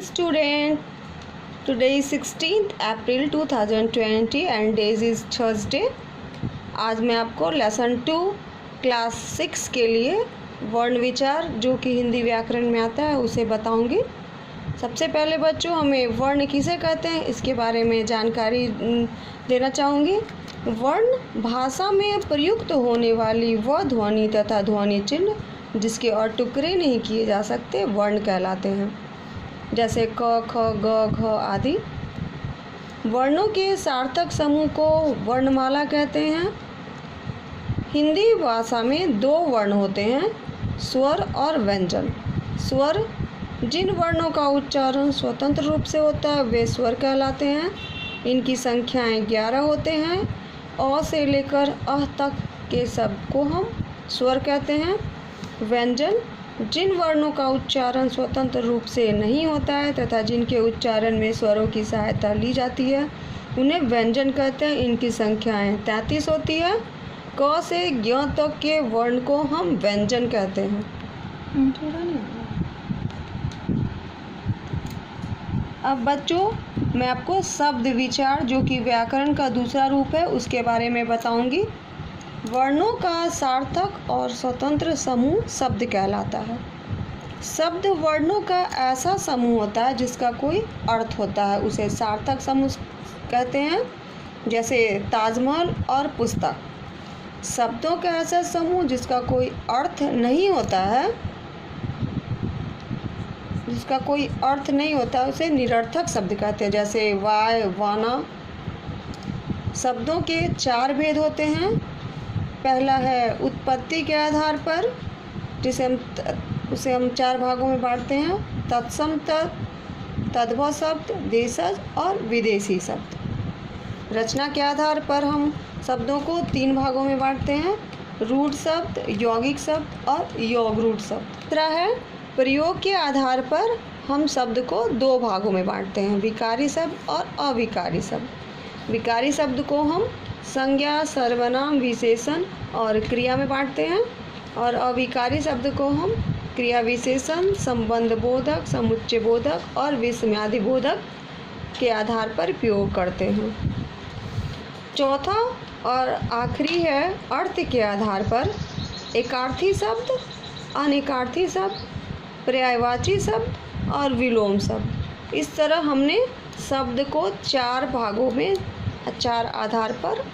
student, today is 16th April 2020 and days is Thursday। आज मैं आपको लेसन 2 क्लास 6 के लिए वर्ण विचार जो कि हिंदी व्याकरण में आता है उसे बताऊंगी। सबसे पहले बच्चों हमें वर्ण किसे कहते हैं इसके बारे में जानकारी देना चाहूँगी। वर्ण भाषा में प्रयुक्त होने वाली वह ध्वनि तथा ध्वनि चिन्ह जिसके और टुकड़े नहीं किए जा सकते वर्ण कहलाते हैं, जैसे क ख ग घ आदि। वर्णों के सार्थक समूह को वर्णमाला कहते हैं। हिंदी भाषा में 2 वर्ण होते हैं, स्वर और व्यंजन। स्वर जिन वर्णों का उच्चारण स्वतंत्र रूप से होता है वे स्वर कहलाते हैं। इनकी संख्याएं 11 होते हैं। अ से लेकर अह तक के शब्द को हम स्वर कहते हैं। व्यंजन जिन वर्णों का उच्चारण स्वतंत्र रूप से नहीं होता है तथा जिनके उच्चारण में स्वरों की सहायता ली जाती है उन्हें व्यंजन कहते हैं। इनकी संख्याएं 33 होती है। क से ज्ञ तक के वर्ण को हम व्यंजन कहते हैं। अब बच्चों मैं आपको शब्द विचार जो कि व्याकरण का दूसरा रूप है उसके बारे में बताऊंगी। वर्णों का सार्थक और स्वतंत्र समूह शब्द कहलाता है। शब्द वर्णों का ऐसा समूह होता है जिसका कोई अर्थ होता है, उसे सार्थक समूह कहते हैं। जैसे ताजमहल और पुस्तक। शब्दों का ऐसा समूह जिसका कोई अर्थ नहीं होता है, उसे निरर्थक शब्द कहते हैं। जैसे वाय वाना। शब्दों के 4 भेद होते हैं। पहला है उत्पत्ति के आधार पर, उसे हम 4 भागों में बांटते हैं। तत्सम तत्, तद्भव शब्द, देशज और विदेशी शब्द। रचना के आधार पर हम शब्दों को 3 भागों में बांटते हैं, रूढ़ शब्द, यौगिक शब्द और योगरूढ़ शब्द। तीसरा है प्रयोग के आधार पर हम शब्द को 2 भागों में बांटते हैं, विकारी शब्द और अविकारी शब्द। विकारी शब्द को हम संज्ञा, सर्वनाम, विशेषण और क्रिया में बांटते हैं और अविकारी शब्द को हम क्रिया विशेषण, संबंध बोधक, समुच्चय बोधक और विस्मयादि बोधक के आधार पर प्रयोग करते हैं। चौथा और आखिरी है अर्थ के आधार पर एकार्थी शब्द, अनेकार्थी शब्द, पर्यायवाची शब्द और विलोम शब्द। इस तरह हमने शब्द को 4 भागों में 4 आधार पर